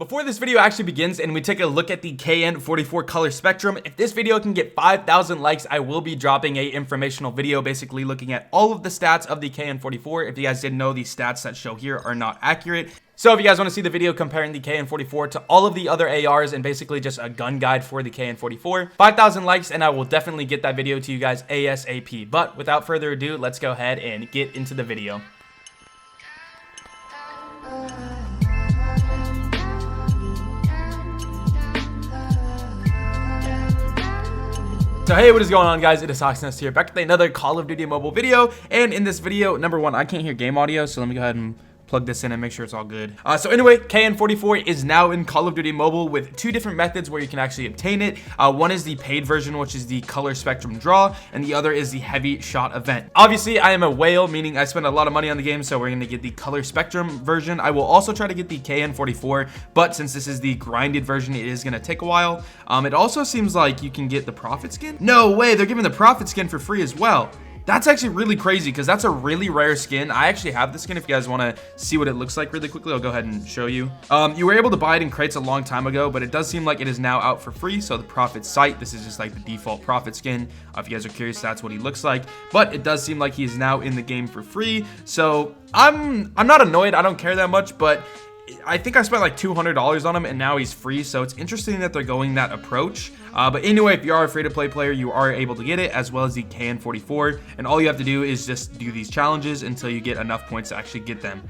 Before this video actually begins and we take a look at the Kn-44 color spectrum, if this video can get 5,000 likes, I will be dropping a informational video basically looking at all of the stats of the Kn-44. If you guys didn't know, these stats that show here are not accurate. So if you guys want to see the video comparing the Kn-44 to all of the other ARs and basically just a gun guide for the Kn-44, 5,000 likes and I will definitely get that video to you guys ASAP. But without further ado, let's go ahead and get into the video. So hey, what is going on, guys? It is Oxnest here, back with another Call of Duty mobile video. And in this video, number one, I can't hear game audio, so let me go ahead and plug this in and make sure it's all good. So anyway, Kn-44 is now in Call of Duty Mobile with two different methods where you can actually obtain it. One is the paid version, which is the color spectrum draw, and the other is the heavy shot event. Obviously, I am a whale, meaning I spend a lot of money on the game, so we're going to get the color spectrum version. I will also try to get the Kn-44, but since this is the grinded version, it is going to take a while. It also seems like you can get the profit skin. No way, they're giving the profit skin for free as well. That's actually really crazy because that's a really rare skin. I actually have the skin. If you guys want to see what it looks like really quickly, I'll go ahead and show you. You were able to buy it in crates a long time ago, but it does seem like it is now out for free. So the profit site, this is just like the default profit skin. If you guys are curious, that's what he looks like. But it does seem like he is now in the game for free. So I'm not annoyed. I don't care that much, but I think I spent like $200 on him and now he's free, so it's interesting that they're going that approach. But anyway, if you are a free-to-play player, you are able to get it, as well as the Kn-44, and all you have to do is just do these challenges until you get enough points to actually get them.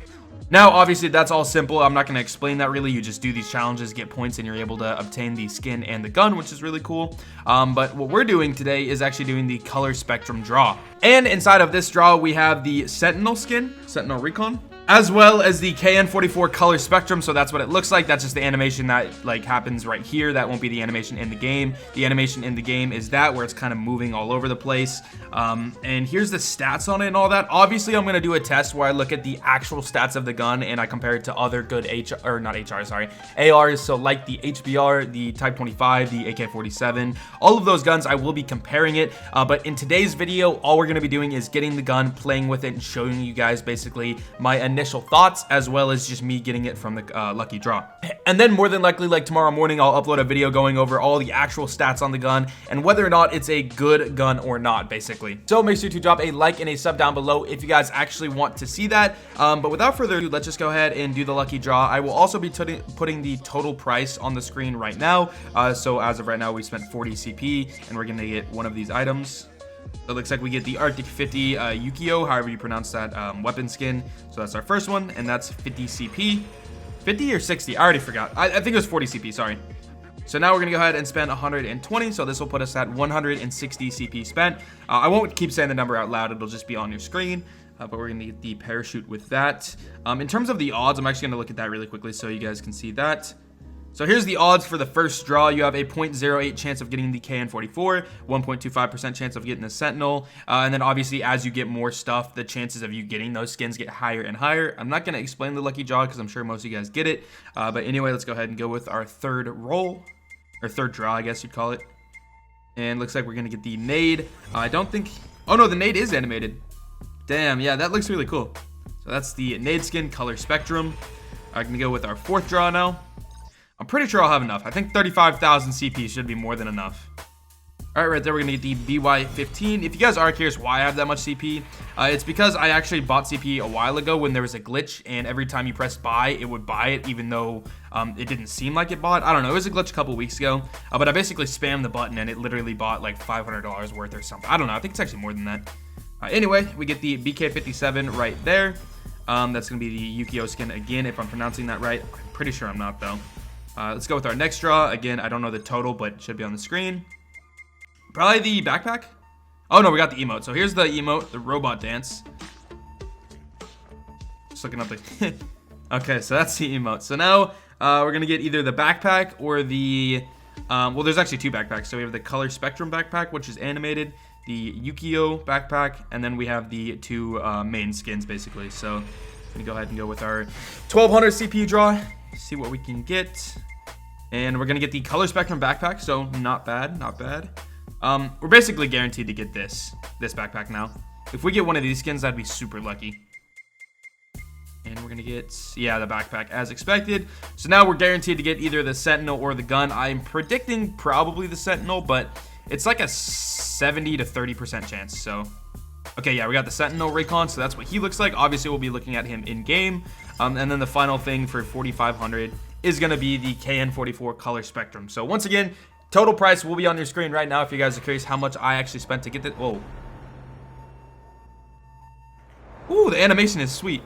Now, obviously, that's all simple. I'm not going to explain that really. You just do these challenges, get points, and you're able to obtain the skin and the gun, which is really cool. But what we're doing today is actually doing the color spectrum draw. And inside of this draw, we have the Sentinel skin, Sentinel Recon, as well as the Kn-44 color spectrum. So that's what it looks like. That's just the animation that like happens right here. That won't be the animation in the game. The animation in the game is that where it's kind of moving all over the place. And here's the stats on it and all that. Obviously, I'm going to do a test where I look at the actual stats of the gun and I compare it to other good ARs. So like the HBR, the Type 25, the AK-47, all of those guns, I will be comparing it. But in today's video, all we're going to be doing is getting the gun, playing with it, and showing you guys basically my initial thoughts, as well as just me getting it from the lucky draw. And then more than likely, like tomorrow morning, I'll upload a video going over all the actual stats on the gun and whether or not it's a good gun or not, basically. So make sure to drop a like and a sub down below if you guys actually want to see that. But without further ado, let's just go ahead and do the lucky draw. I will also be putting the total price on the screen right now. So as of right now, we spent 40 CP and we're gonna get one of these items. So it looks like we get the Arctic 50 Yukio, however you pronounce that, weapon skin. So that's our first one, and that's 50 CP. 50 or 60? I already forgot. I think it was 40 CP, sorry. So now we're going to go ahead and spend 120, so this will put us at 160 CP spent. I won't keep saying the number out loud, it'll just be on your screen. But we're going to get the parachute with that. In terms of the odds, I'm actually going to look at that really quickly so you guys can see that. So here's the odds for the first draw. You have a 0.08 chance of getting the Kn-44, 1.25% chance of getting the Sentinel, and then obviously as you get more stuff, the chances of you getting those skins get higher and higher. I'm not going to explain the lucky draw because I'm sure most of you guys get it, but anyway, let's go ahead and go with our third roll, or third draw, I guess you'd call it. And looks like we're going to get the nade. I don't think, oh no, the nade is animated. Damn, yeah, that looks really cool. So that's the nade skin color spectrum. I'm going to go with our fourth draw now. I'm pretty sure I'll have enough. I think 35,000 CP should be more than enough. All right, right there, we're going to get the BY-15. If you guys are curious why I have that much CP, it's because I actually bought CP a while ago when there was a glitch, and every time you pressed buy, it would buy it, even though it didn't seem like it bought. I don't know. It was a glitch a couple weeks ago, but I basically spammed the button, and it literally bought like $500 worth or something. I don't know. I think it's actually more than that. Anyway, we get the BK-57 right there. That's going to be the Yukio skin again, if I'm pronouncing that right. I'm pretty sure I'm not, though. Let's go with our next draw. Again, I don't know the total, but it should be on the screen. Probably the backpack. Oh, no, we got the emote. So here's the emote, the robot dance. Just looking up the... Okay, so that's the emote. So now we're going to get either the backpack or the... well, there's actually two backpacks. So we have the color spectrum backpack, which is animated, the Yukio backpack, and then we have the two main skins, basically. So I'm going to go ahead and go with our 1200 CP draw. See what we can get, and we're gonna get the color spectrum backpack, so not bad, not bad. We're basically guaranteed to get this backpack now. If we get one of these skins, that'd be super lucky. And we're gonna get, yeah, the backpack as expected. So now we're guaranteed to get either the Sentinel or the gun. I'm predicting probably the Sentinel, but it's like a 70 to 30% chance. So, okay, yeah, we got the Sentinel Recon, so that's what he looks like. Obviously, we'll be looking at him in game. And then the final thing for 4,500 is gonna be the Kn-44 color spectrum. So once again, total price will be on your screen right now if you guys are curious how much I actually spent to get this. Whoa. Ooh, the animation is sweet.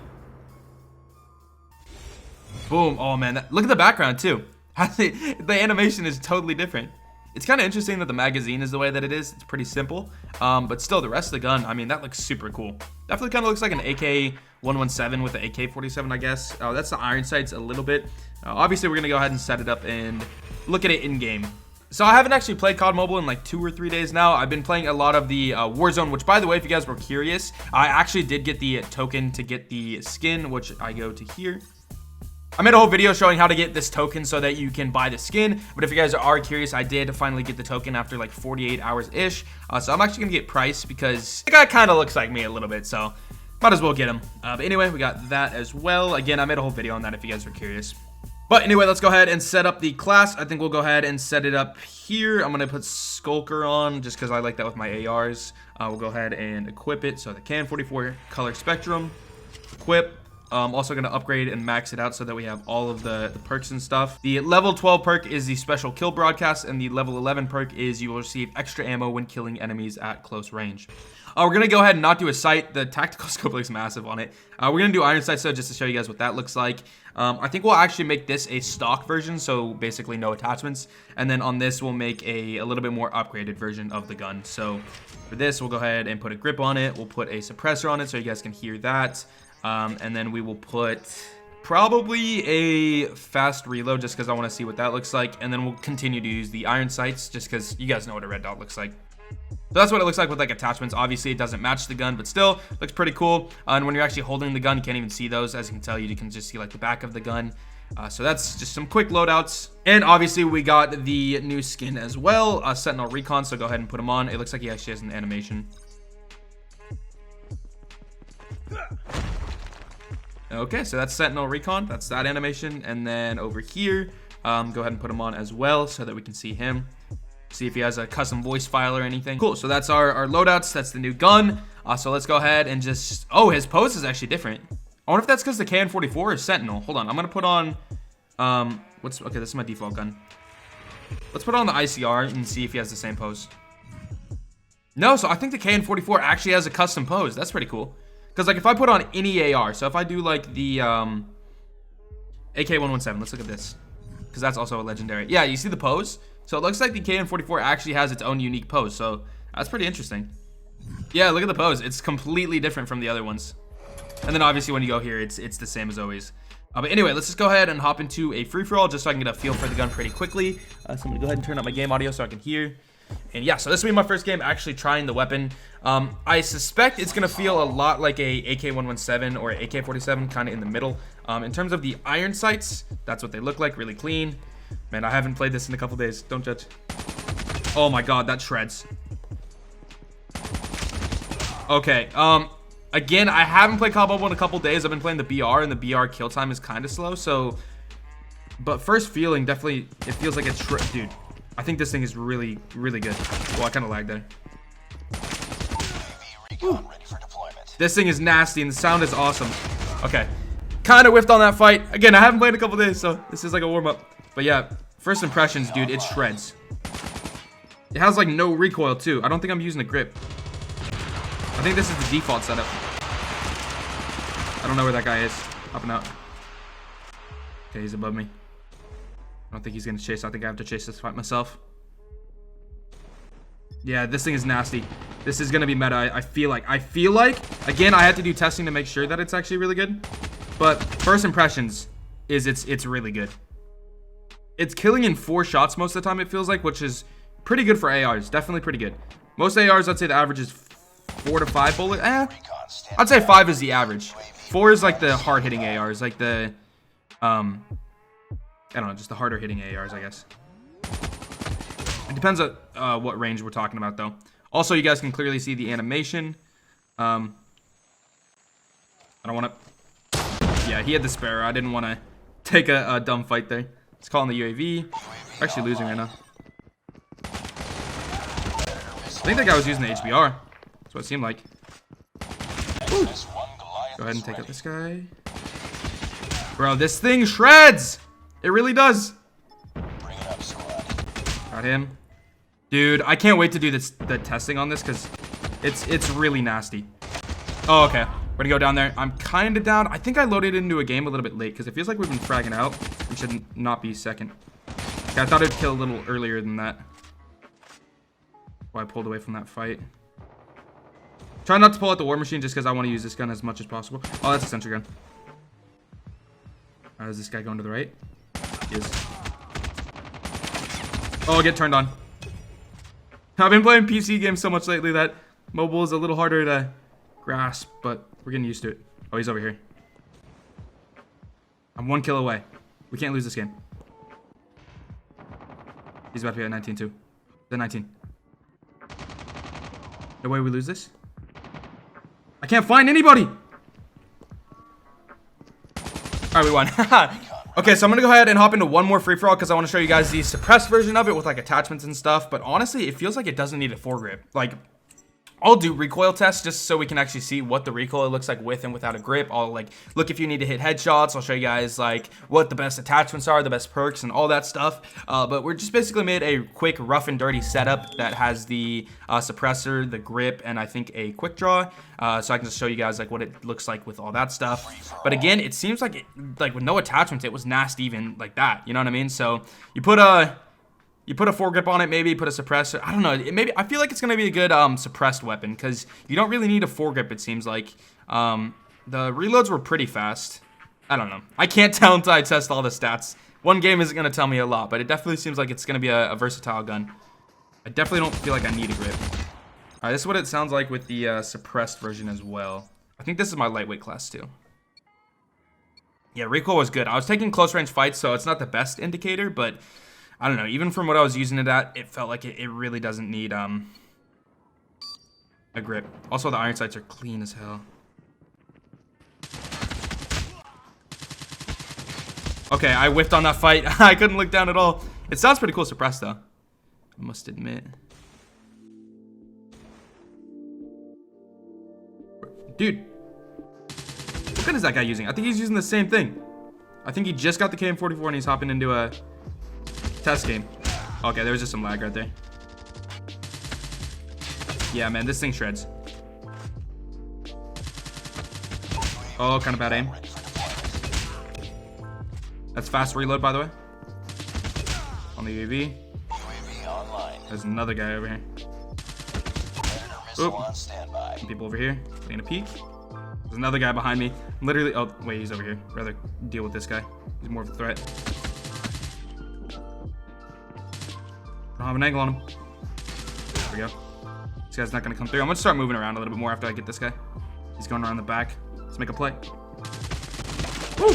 Boom. Oh man, look at the background too. The animation is totally different. It's kind of interesting that the magazine is the way that it is. It's pretty simple, but still the rest of the gun, I mean, that looks super cool. Definitely kind of looks like an AK-117 with the AK-47, I guess. That's the iron sights a little bit. Obviously we're gonna go ahead and set it up and look at it in game. So I haven't actually played COD Mobile in like 2 or 3 days now. I've been playing a lot of the Warzone, which, by the way, if you guys were curious, I actually did get the token to get the skin, which I go to here. I made a whole video showing how to get this token so that you can buy the skin, but if you guys are curious, I did finally get the token after like 48 hours-ish. So I'm actually gonna get Price because the guy kind of looks like me a little bit, so might as well get him. But anyway, we got that as well. Again, I made a whole video on that if you guys are curious. But anyway, let's go ahead and set up the class. I think we'll go ahead and set it up here. I'm gonna put Skulker on just because I like that with my ARs. We'll go ahead and equip it. So the Kn-44 color spectrum, equip. Also going to upgrade and max it out so that we have all of the perks and stuff. The level 12 perk is the special kill broadcast, and the level 11 perk is you will receive extra ammo when killing enemies at close range. We're going to go ahead and not do a sight. The tactical scope looks massive on it. We're going to do iron sights though, just to show you guys what that looks like. I think we'll actually make this a stock version, so basically no attachments. And then on this, we'll make a little bit more upgraded version of the gun. So for this, we'll go ahead and put a grip on it. We'll put a suppressor on it so you guys can hear that. And then we will put probably a fast reload just because I want to see what that looks like. And then we'll continue to use the iron sights just because you guys know what a red dot looks like. So that's what it looks like with like attachments. Obviously, it doesn't match the gun, but still looks pretty cool. And when you're actually holding the gun, you can't even see those. As you can tell, you can just see like the back of the gun. So that's just some quick loadouts. And obviously, we got the new skin as well, Sentinel Recon. So go ahead and put him on. It looks like he actually has an animation. Okay, so that's Sentinel Recon. That's that animation. And then over here, go ahead and put him on as well so that we can see him. See if he has a custom voice file or anything. Cool, so that's our loadouts. That's the new gun. So let's go ahead and just... Oh, his pose is actually different. I wonder if that's because the Kn-44 is Sentinel. Hold on, I'm going to put on... Okay, this is my default gun. Let's put on the ICR and see if he has the same pose. No, so I think the Kn-44 actually has a custom pose. That's pretty cool. Because, like, if I put on any AR, so if I do, like, the AK-117, let's look at this. Because that's also a legendary. Yeah, you see the pose? So it looks like the Kn-44 actually has its own unique pose. So that's pretty interesting. Yeah, look at the pose. It's completely different from the other ones. And then, obviously, when you go here, it's the same as always. But anyway, let's just go ahead and hop into a free-for-all just so I can get a feel for the gun pretty quickly. So I'm going to go ahead and turn up my game audio so I can hear. And yeah, so this will be my first game actually trying the weapon. I suspect it's going to feel a lot like a AK-117 or AK-47, kind of in the middle. In terms of the iron sights, that's what they look like, really clean. Man, I haven't played this in a couple days. Don't judge. Oh my god, that shreds. Okay, again, I haven't played COD Mobile in a couple days. I've been playing the BR, and the BR kill time is kind of slow, so... But first feeling, definitely, it feels like it's... Dude. I think this thing is really, really good. Well, I kind of lagged there. This thing is nasty, and the sound is awesome. Okay. Kind of whiffed on that fight. Again, I haven't played in a couple days, so this is like a warm-up. But yeah, first impressions, dude, it shreds. It has, like, no recoil, too. I don't think I'm using a grip. I think this is the default setup. I don't know where that guy is. Hopping out. Okay, he's above me. I don't think he's gonna chase. I think I have to chase this fight myself. Yeah, this thing is nasty. This is gonna be meta. I feel like. Again, I had to do testing to make sure that it's actually really good. But first impressions is it's really good. It's killing in 4 shots most of the time, it feels like, which is pretty good for ARs. Definitely pretty good. Most ARs, I'd say the average is 4 to 5 bullets. I'd say 5 is the average. 4 is like the hard-hitting ARs, like the I don't know, just the harder hitting ARs, I guess. It depends on what range we're talking about, though. Also, you guys can clearly see the animation. I don't want to... Yeah, he had the Sparrow. I didn't want to take a dumb fight there. He's calling the UAV. We're actually losing right now. I think that guy was using the HBR. That's what it seemed like. Woo. Go ahead and take out this guy. Bro, this thing shreds! It really does. Got him. Dude, I can't wait to do the testing on this because it's really nasty. Oh, okay. We're gonna go down there. I'm kind of down. I think I loaded into a game a little bit late because it feels like we've been fragging out. We should not be second. Okay, I thought it'd kill a little earlier than that. Why I pulled away from that fight. Try not to pull out the war machine just because I want to use this gun as much as possible. Oh, that's a sentry gun. Is this guy going to the right? He is. Oh, get turned on. I've been playing PC games so much lately that mobile is a little harder to grasp, but we're getting used to it. Oh, he's over here. I'm 1 kill away. We can't lose this game. He's about to be at 19 too. The 19. No way we lose this. I can't find anybody. All right, we won. Okay, so I'm gonna go ahead and hop into one more free-for-all because I want to show you guys the suppressed version of it with like attachments and stuff. But honestly, it feels like it doesn't need a foregrip. Like, I'll do recoil tests just so we can actually see what the recoil looks like with and without a grip. I'll like look if you need to hit headshots. I'll show you guys like what the best attachments are, the best perks, and all that stuff. But we're just basically made a quick rough and dirty setup that has the suppressor, the grip, and I think a quick draw. So I can just show you guys like what it looks like with all that stuff. But again, it seems like with no attachments, it was nasty even like that. You know what I mean? So you put a foregrip on it, maybe put a suppressor. I don't know. I feel like it's gonna be a good suppressed weapon because you don't really need a foregrip. It seems like the reloads were pretty fast. I don't know. I can't tell until I test all the stats. One game isn't gonna tell me a lot, but it definitely seems like it's gonna be a versatile gun. I definitely don't feel like I need a grip. All right, this is what it sounds like with the suppressed version as well. I think this is my lightweight class too. Yeah, recoil was good. I was taking close range fights, so it's not the best indicator, but I don't know, even from what I was using it at, it felt like it really doesn't need a grip. Also, the iron sights are clean as hell. Okay, I whiffed on that fight. I couldn't look down at all. It sounds pretty cool suppressed, though. I must admit. Dude, what gun is that guy using? I think he's using the same thing. I think he just got the Kn-44 and he's hopping into a test game. Okay, there was just some lag right there. Yeah, man, this thing shreds. Oh, kind of bad aim. That's fast reload, by the way. On the UAV. There's another guy over here. Oop. Some people over here. Taking a peek. There's another guy behind me. I'm literally. Oh, wait, he's over here. Rather deal with this guy. He's more of a threat. I don't have an angle on him. There we go. This guy's not gonna come through. I'm gonna start moving around a little bit more after I get this guy. He's going around the back. Let's make a play. Woo!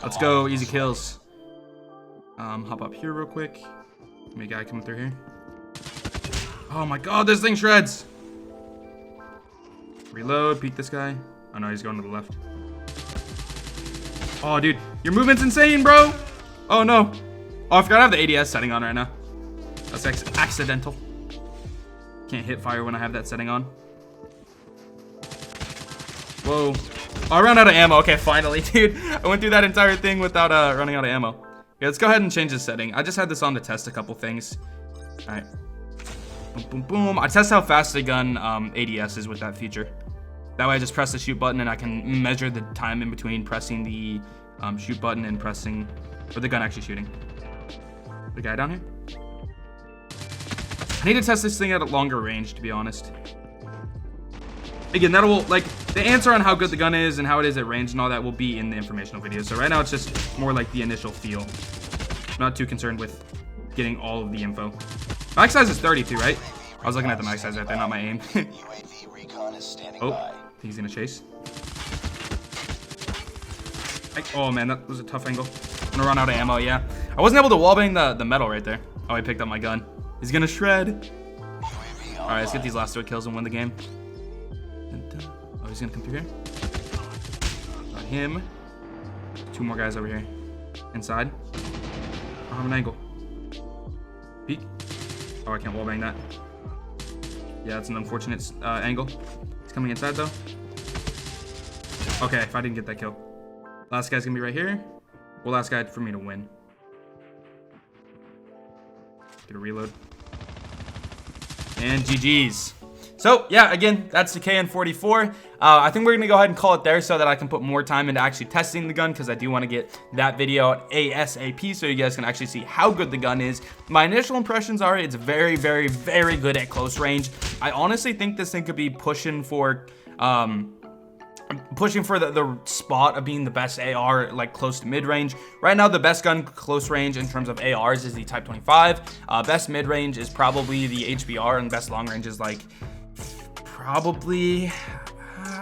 Let's go. Easy kills. Hop up here real quick. Maybe a guy coming through here. Oh my god, this thing shreds. Reload. Peek this guy. Oh no, he's going to the left. Oh, dude. Your movement's insane, bro. Oh no. Oh, I forgot I have the ADS setting on right now. That's accidental. Can't hit fire when I have that setting on. Whoa. Oh, I ran out of ammo. Okay, finally, dude. I went through that entire thing without running out of ammo. Okay, let's go ahead and change the setting. I just had this on to test a couple things. All right. Boom, boom, boom. I test how fast the gun ADS is with that feature. That way I just press the shoot button and I can measure the time in between pressing the shoot button and pressing, or the gun actually shooting. The guy down here? I need to test this thing at a longer range, to be honest. Again, that will, like, the answer on how good the gun is and how it is at range and all that will be in the informational video. So right now it's just more like the initial feel. I'm not too concerned with getting all of the info. Max size is 32, right? I was looking at the max size right there, not my aim. Oh, he's gonna chase. Oh man, that was a tough angle. I'm gonna run out of ammo, yeah. I wasn't able to wallbang the metal right there. Oh, he picked up my gun. He's gonna shred. All right, let's get these last 2 kills and win the game. Oh, he's gonna come through here. Got him. 2 more guys over here. Inside. I have an angle. Peek. Oh, I can't wallbang that. Yeah, that's an unfortunate angle. He's coming inside though. Okay, if I didn't get that kill. Last guy's gonna be right here. Well, last guy for me to win. Get a reload. And GG's. So, yeah, again, that's the Kn-44. I think we're going to go ahead and call it there so that I can put more time into actually testing the gun, because I do want to get that video out ASAP so you guys can actually see how good the gun is. My initial impressions are it's very, very, very good at close range. I honestly think this thing could be pushing for the spot of being the best AR, like close to mid-range. Right now, the best gun close range in terms of ARs is the Type 25. Best mid-range is probably the HBR, and best long range is like probably,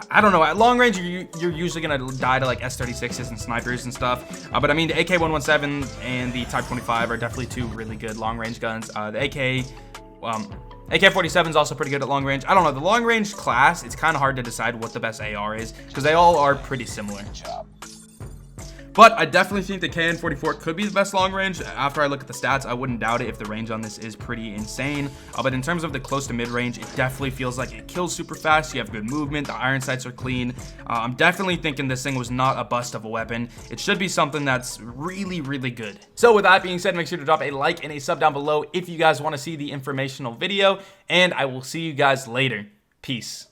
I don't know. At long range, you're usually gonna die to like S36s and snipers and stuff. But I mean, the AK-117 and the Type 25 are definitely 2 really good long range guns. The AK-47 is also pretty good at long range. I don't know, the long range class, it's kind of hard to decide what the best AR is because they all are pretty similar. But I definitely think the Kn-44 could be the best long range. After I look at the stats, I wouldn't doubt it if the range on this is pretty insane. But in terms of the close to mid range, it definitely feels like it kills super fast. You have good movement. The iron sights are clean. I'm definitely thinking this thing was not a bust of a weapon. It should be something that's really, really good. So with that being said, make sure to drop a like and a sub down below if you guys want to see the informational video. And I will see you guys later. Peace.